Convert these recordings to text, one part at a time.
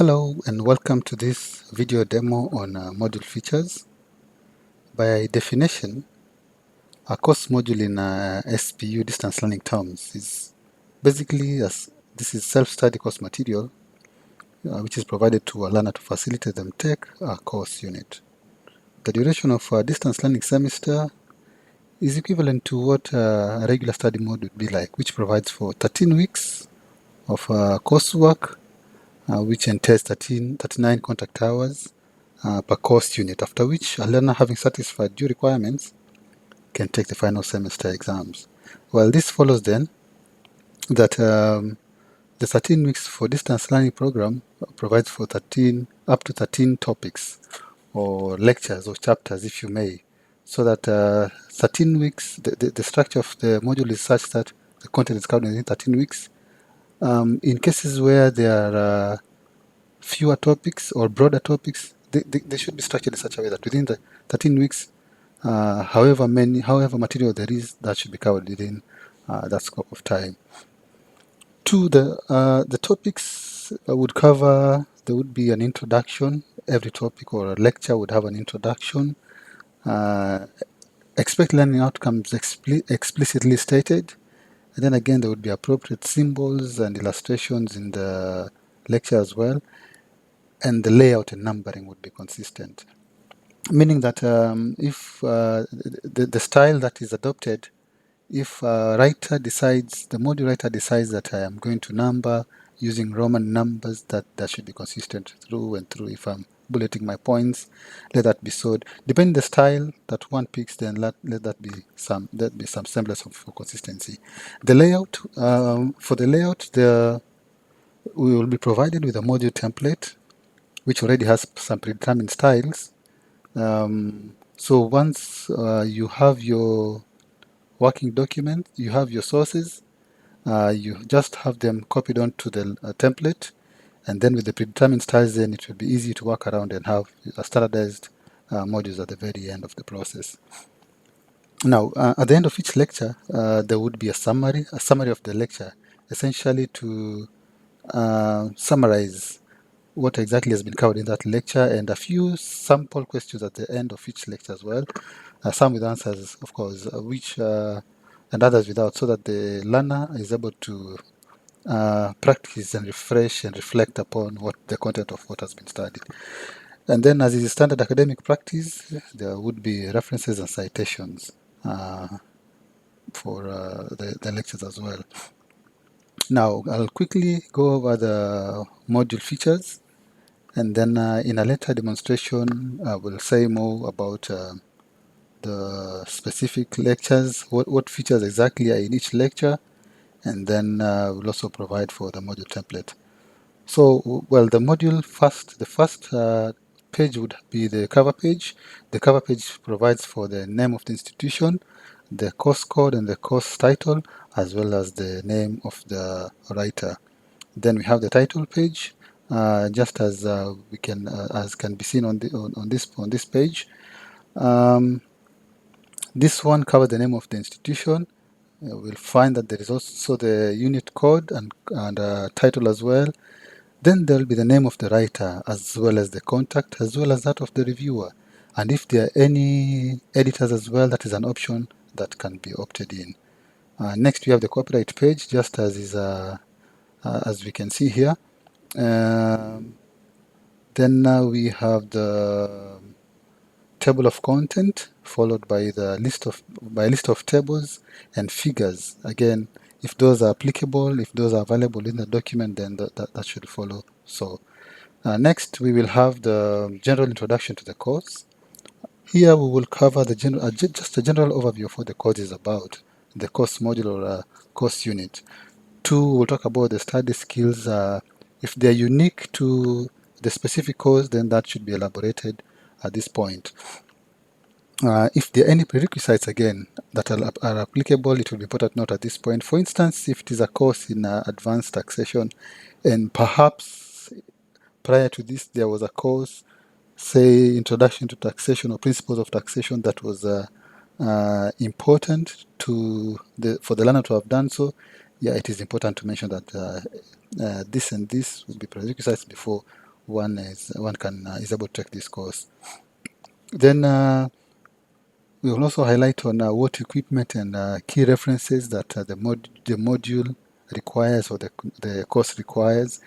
Hello and welcome to this video demo on module features. By definition, a course module in SPU distance learning terms is basically this is self-study course material which is provided to a learner to facilitate them take a course unit. The duration of a distance learning semester is equivalent to what a regular study mode would be like, which provides for 13 weeks of coursework which entails 39 contact hours per course unit, after which a learner having satisfied due requirements can take the final semester exams. Well, this follows then that the 13 weeks for distance learning program provides for up to 13 topics or lectures or chapters, if you may, so that 13 weeks, the structure of the module is such that the content is covered in 13 weeks. In cases where there are fewer topics or broader topics, they should be structured in such a way that within the 13 weeks, however material there is, that should be covered within that scope of time. The topics would cover, there would be an introduction. Every topic or a lecture would have an introduction. Expect learning outcomes explicitly stated. And then again, there would be appropriate symbols and illustrations in the lecture as well. And the layout and numbering would be consistent. Meaning that if the style that is adopted, if the module writer decides that I am going to number using Roman numbers, that should be consistent through and through. If I'm bulleting my points, let that be so. Depending the style that one picks, then let that be some semblance of consistency. The layout, for the layout, we will be provided with a module template which already has some predetermined styles. So once you have your working document, you have your sources, you just have them copied onto the template, and then with the predetermined styles, then it will be easy to work around and have a standardized modules at the very end of the process. Now, at the end of each lecture, there would be a summary of the lecture, essentially to summarize what exactly has been covered in that lecture, and a few sample questions at the end of each lecture as well. Some with answers, of course, and others without, so that the learner is able to practice and refresh and reflect upon what the content of what has been studied. And then, as is standard academic practice, there would be references and citations for the lectures as well. Now, I'll quickly go over the module features, and then in a later demonstration, I will say more about the specific lectures, what features exactly are in each lecture, and then we'll also provide for the module template. So, well, the first page would be the cover page. The cover page provides for the name of the institution, the course code and the course title, as well as the name of the writer. Then we have the title page, just as as can be seen on this page. This one covers the name of the institution. We'll find that there is also the unit code and title as well. Then there will be the name of the writer, as well as the contact, as well as that of the reviewer. And if there are any editors as well, that is an option that can be opted in. Next, we have the copyright page, just as we can see here. Then now we have the table of content, followed by the list of tables and figures. Again, if those are applicable, if those are available in the document, then that should follow. So next, we will have the general introduction to the course. Here we will cover just a general overview of what the course is about, the course module or course unit. 2, we'll talk about the study skills. If they're unique to the specific course, then that should be elaborated at this point. If there are any prerequisites, again, that are applicable, it will be important to note at this point. For instance, if it is a course in advanced taxation, and perhaps prior to this there was a course, say Introduction to Taxation or Principles of Taxation, that was important for the learner to have done so, yeah, it is important to mention that this and this will be prerequisites before one is able to take this course. Then we will also highlight on what equipment and key references that the module requires, or the course requires.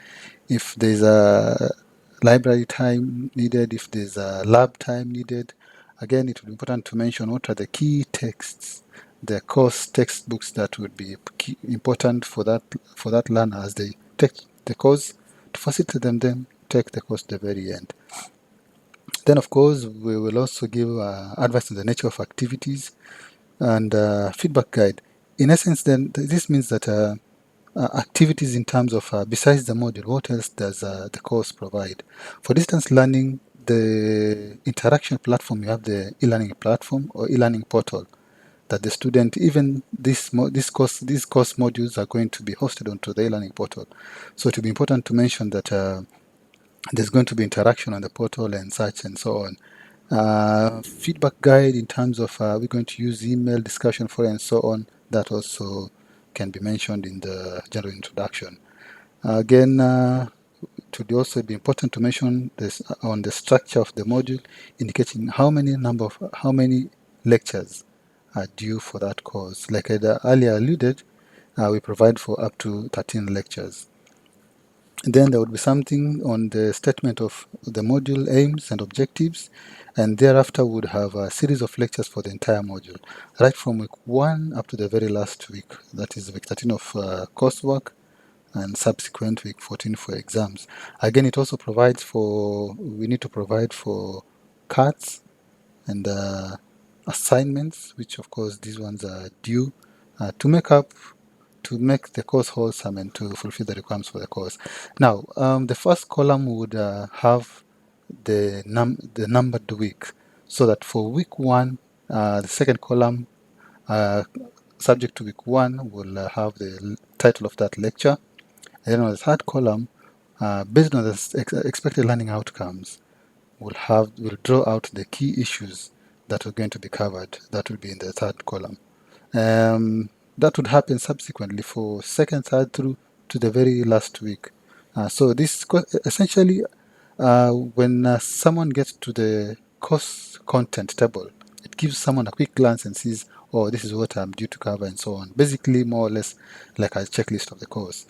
If there's a library time needed, if there's a lab time needed. Again, it will be important to mention what are the key texts, the course textbooks that would be important for that learner as they take the course, to facilitate them then take the course to the very end. Then, of course, we will also give advice on the nature of activities and feedback guide. In essence, then, this means that activities in terms of, besides the module, what else does the course provide? For distance learning, the interaction platform, you have the e-learning platform or e-learning portal that the student, even these course modules are going to be hosted onto the e-learning portal. So it will be important to mention that there's going to be interaction on the portal and such and so on. Feedback guide in terms of we're going to use email, discussion forum, and so on. That also can be mentioned in the general introduction. Again, it would also be important to mention this on the structure of the module, indicating how many lectures are due for that course. Like I earlier alluded, we provide for up to 13 lectures. Then there would be something on the statement of the module aims and objectives, and thereafter would have a series of lectures for the entire module, right from week 1 up to the very last week, that is week 13 of coursework, and subsequent week 14 for exams. Again, it also provides for, we need to provide for cards and assignments, which of course these ones are due to make the course wholesome and to fulfill the requirements for the course. Now, the first column would have the numbered week, so that for week 1, the second column, subject to week 1, will have the title of that lecture. And then on the third column, based on the expected learning outcomes, we'll draw out the key issues that are going to be covered. That will be in the third column. That would happen subsequently for second, third, through to the very last week. So this essentially, when someone gets to the course content table, it gives someone a quick glance and sees, oh, this is what I'm due to cover, and so on. Basically, more or less like a checklist of the course.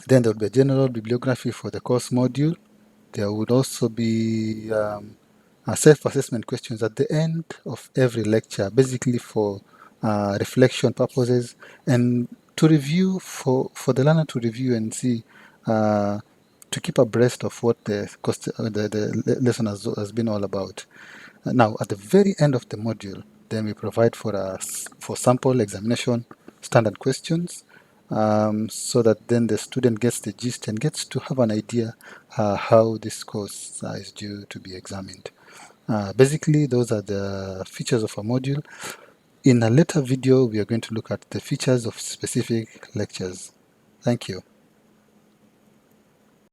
Then there would be a general bibliography for the course module. There would also be self-assessment questions at the end of every lecture, basically for reflection purposes and to review, for the learner to review and see, to keep abreast of what the lesson has been all about. Now, at the very end of the module, then we provide for sample examination standard questions, so that then the student gets the gist and gets to have an idea how this course is due to be examined. Basically, those are the features of a module. In a later video, we are going to look at the features of specific lectures. Thank you.